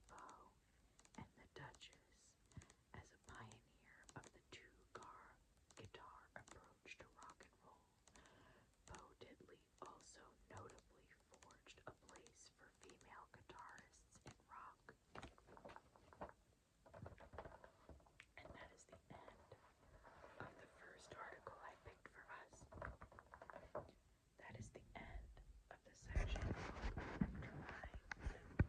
Defoe and the Duchess as a pioneer of the two-guitar approach to rock and roll. Bo Diddley also notably forged a place for female guitarists in rock. And that is the end of the first article I picked for us. That is the end of the section Electrifying Blues.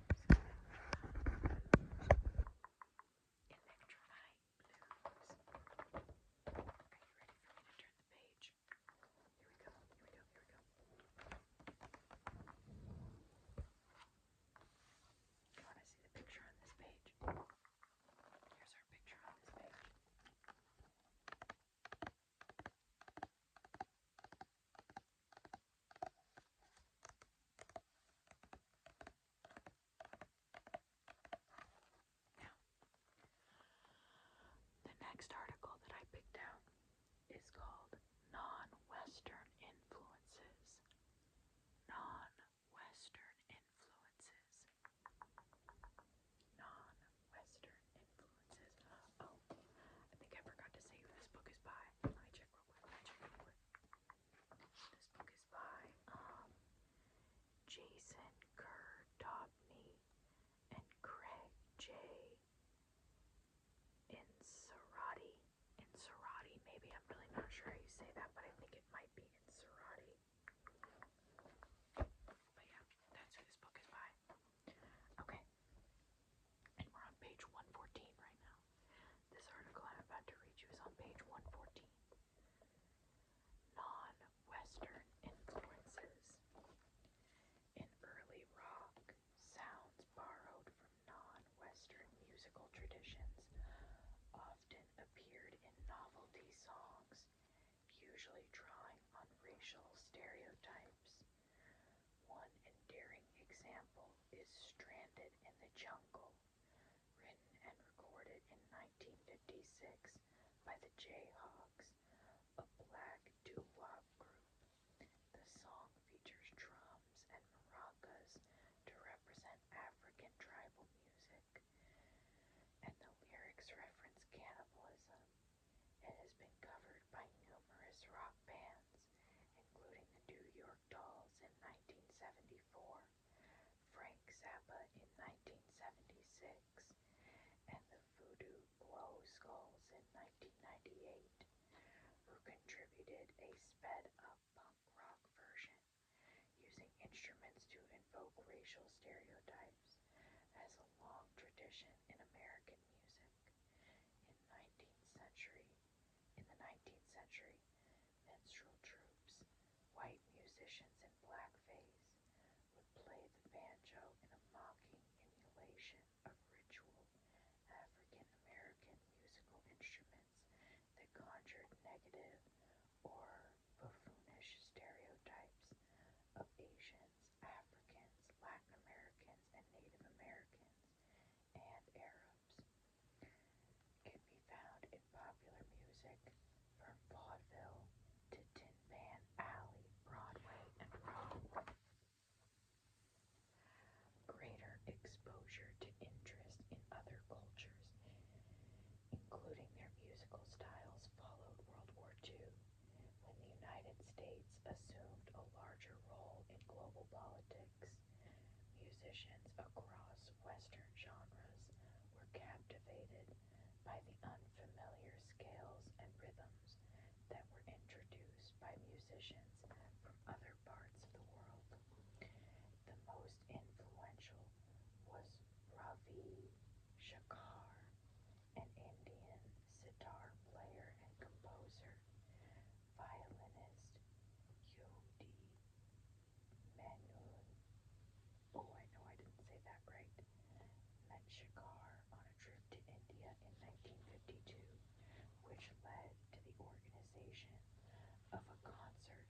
Electrifying Blues. Are you ready for me to turn the page? Here we go, here we go, here we go. You want to see the picture on this page? Here's our picture on this page. Now, the next article that I picked out is called Non-Western Influences. Non-Western Influences. Non-Western Influences. Oh, I think I forgot to say who this book is by. Let me check real quick. This book is by Jason Kerr Dobney and Craig J. Inserati. Inserati, maybe. I'm really not sure how you say that, but I think it might be Inserati. But yeah, that's who this book is by. Okay. And we're on page 114 right now. This article I'm about to read you is on page 114. Non-Western influences. In early rock, sounds borrowed from non-Western musical traditions often appeared in novelty songs, usually drawing on racial stereotypes. One endearing example is Stranded in the Jungle, written and recorded in 1956 by the Jayhawks, a black doo-wop group. The song features drums and maracas to represent African tribal music, and the lyrics reference cannibalism. It has been covered by numerous rock bands, including the New York Dolls in 1974, Frank Zappa in 1976, and the Voodoo Glow Skulls in 1998, who contributed a sped-up punk rock version using instruments to invoke racial stereotypes as a long tradition in American music. In the 19th century, minstrel troupes, white musicians in blackface, would play the banjo in a mocking emulation of ritual African American musical instruments that conjured negative or buffoonish stereotypes of Asians, Africans, Latin Americans, and Native Americans, and Arabs. Can be found in popular music from vaudeville to Tin Pan Alley, Broadway, and rock. Greater exposure to interest in other cultures, including their musical styles, followed World War II, when the United States assumed a larger role in global politics. Musicians across Western genres were captivated by the unfamiliar scales and rhythms that were introduced by musicians from other parts of the world. The most influential was Ravi Shankar, an Indian sitar player and composer, violinist Yehudi Menuhin. Oh, I know I didn't say that right. Met Shankar on a trip to India in 1952, which led to the organization of a concert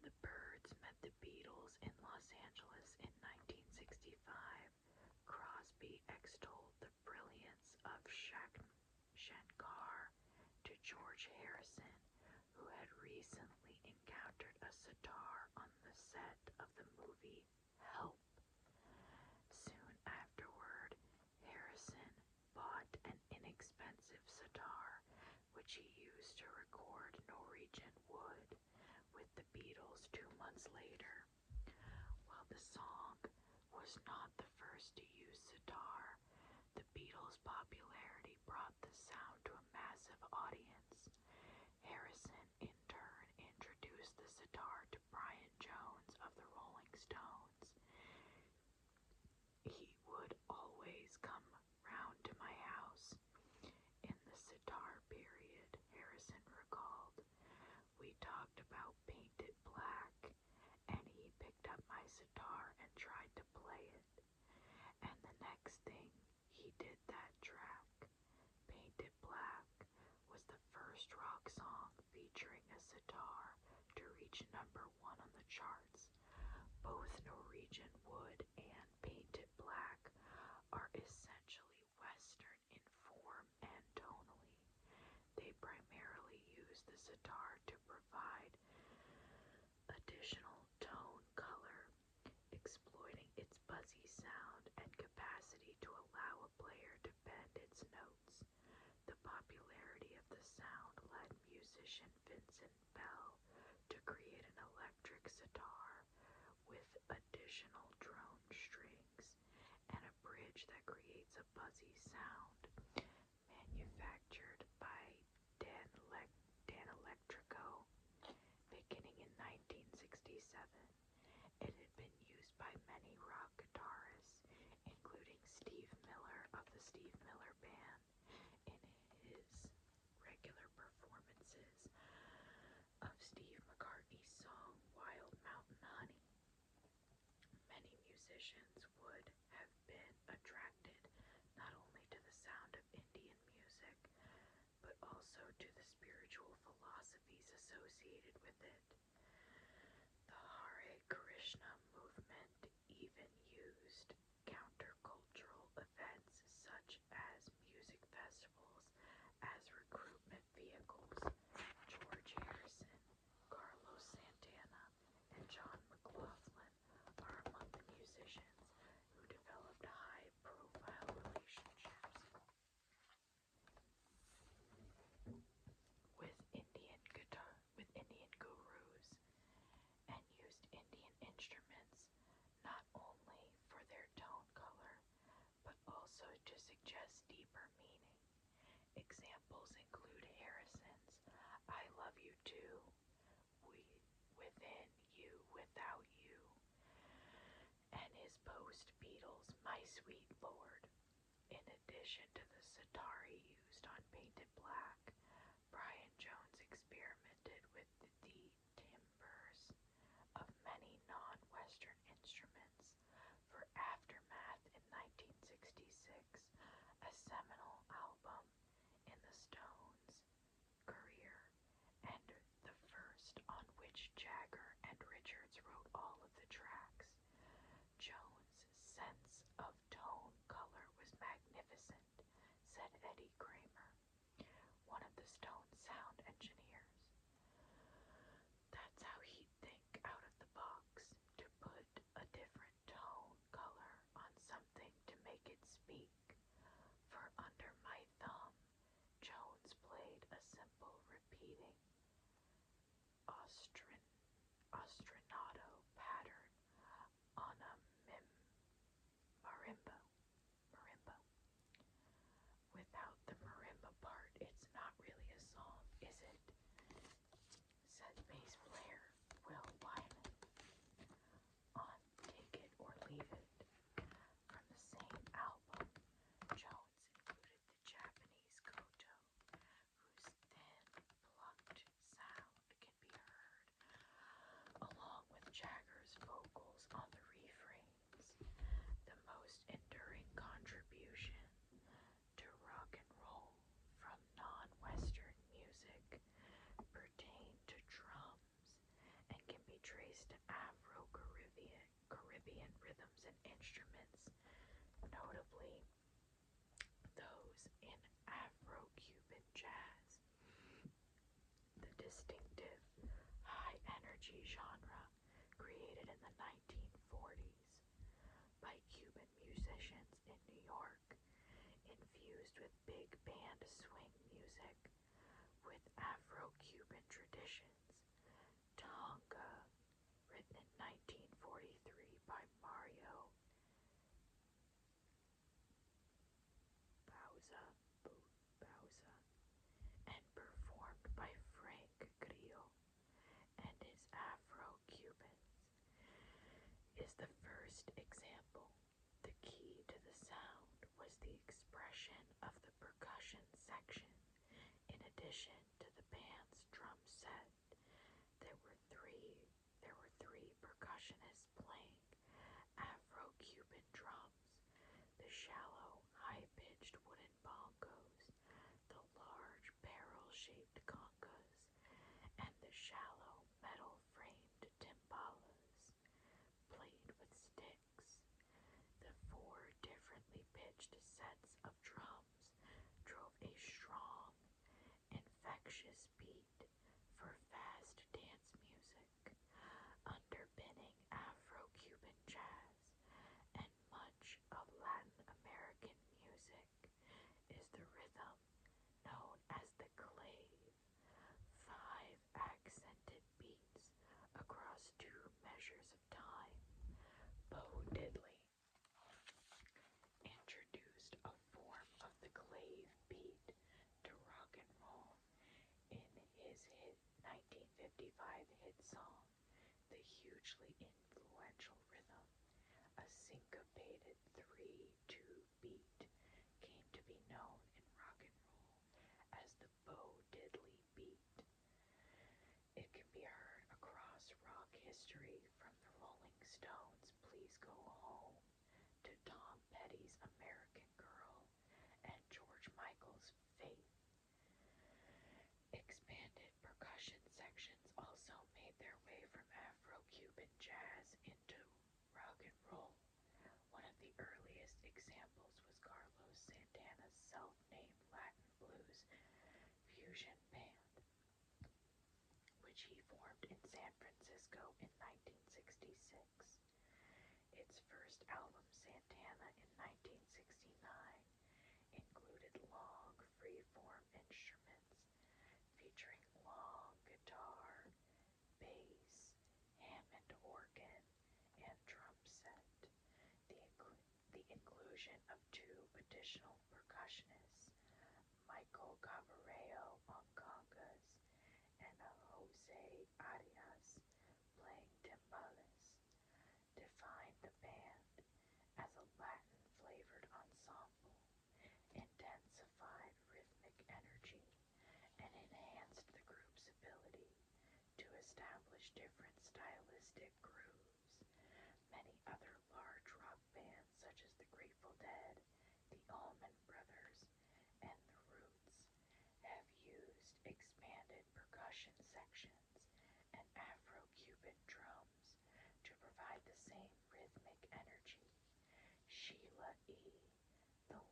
the Byrds met the Beatles in Los Angeles in 1965, Crosby extolled the brilliance of Shankar to George Harrison, who had recently encountered a sitar on the set of the movie Help. Soon afterward, Harrison bought an inexpensive sitar, which he used to record Norwegian Wood with the Beatles 2 months later. While the song was not the first to use sitar, the Beatles' popularity brought the sound to a massive audience. Harrison, in turn, introduced the sitar to Brian Jones of the Rolling Stones. He would always come round to my house. In the sitar period, Harrison recalled, we talked about Paint It Black, and he picked up my sitar and tried to play it. And the next thing, he did that track. Paint It Black was the first rock song featuring a sitar to reach #1 on the charts. Both Norwegian Wood and Paint It Black are essentially Western in form and tonally. They primarily use the sitar to provide additional tone color, exploiting its buzzy sound and capacity to allow a player to bend its notes. The popularity of the sound led musician Vincent Bell to create an electric sitar with additional drone strings and a bridge that creates a buzzy sound. Manufactured by Danelectrico, beginning in 1967, it had been used by many rock guitarists, including Steve Miller of the Steve Miller Band, in his regular performances of Steve McCartney's song Wild Mountain Honey. Many musicians would have been attracted not only to the sound of Indian music, but also to the spiritual philosophies associated with it. The Hare Krishna movement even used countercultural events such as music festivals as recruitment vehicles. George Harrison, Carlos Santana, and John McLaughlin are among the musicians who developed high-profile relationships with Indian gurus, and used Indian instruments not only for their tone color, but also to suggest deeper meaning. Examples include Harrison's I Love You Too, Within You, Without You, and his post-Beatles My Sweet Lord. In addition to the sitar he used on Paint It Black, Brian Jones experimented with the timbres of many non-Western instruments for Aftermath in 1966, a seminal album in the Stones' career, and the first on which Jagger and Richards wrote all of the tracks. Jones' sense of tone color was magnificent, said Eddie Kramer. distinctive, high-energy genre created in the 1940s by Cuban musicians in New York, infused with big band swing music with Afro-Cuban traditions. Tonga, written in 1943 by Mario Bauza, and performed by Frank Grillo and his Afro-Cubans, is the first example. The key to the sound was the expression of the percussion section. In addition to the band's drum set, there were three percussionists playing Afro-Cuban drums: the shallow, high-pitched wooden bongos, the large barrel-shaped congas, and the shallow, metal-framed timbalas, played with sticks. The four differently pitched sets of drums drove a strong, infectious beat for fast dance music, underpinning Afro-Cuban jazz and much of Latin American music is the rhythm known as the clave, five accented beats across two measures of time. Bo Diddley introduced a form of the clave beat to rock and roll in his 1955 hit song, the hugely influential rhythm. A syncopated 3/2 beat came to be known in rock and roll as the Bo Diddley beat. It can be heard across rock history, from the Rolling Stones' Please Go Home to Tom Petty's American Girl and George Michael's Faith. Expanded percussion sections also made their way from Afro-Cuban jazz into rock and roll. One of the earliest examples was Carlos Santana's self-named Latin blues fusion band, which he formed in San Francisco in 1966. Its first album, Santana, in 1969, included long free-form instruments featuring long guitar, bass, Hammond organ, and drum set. The inclusion of two additional percussionists, Michael Cabarello on congas and Jose Arias playing timbales, defined the band as a Latin-flavored ensemble, intensified rhythmic energy, and enhanced the group's ability to establish different stylistic grooves. Many other large rock bands, such as the Grateful Dead, the Allman Brothers, and the Roots, have used expanded percussion sections and Afro-Cuban drums to provide the same rhythmic energy. Sheila E., the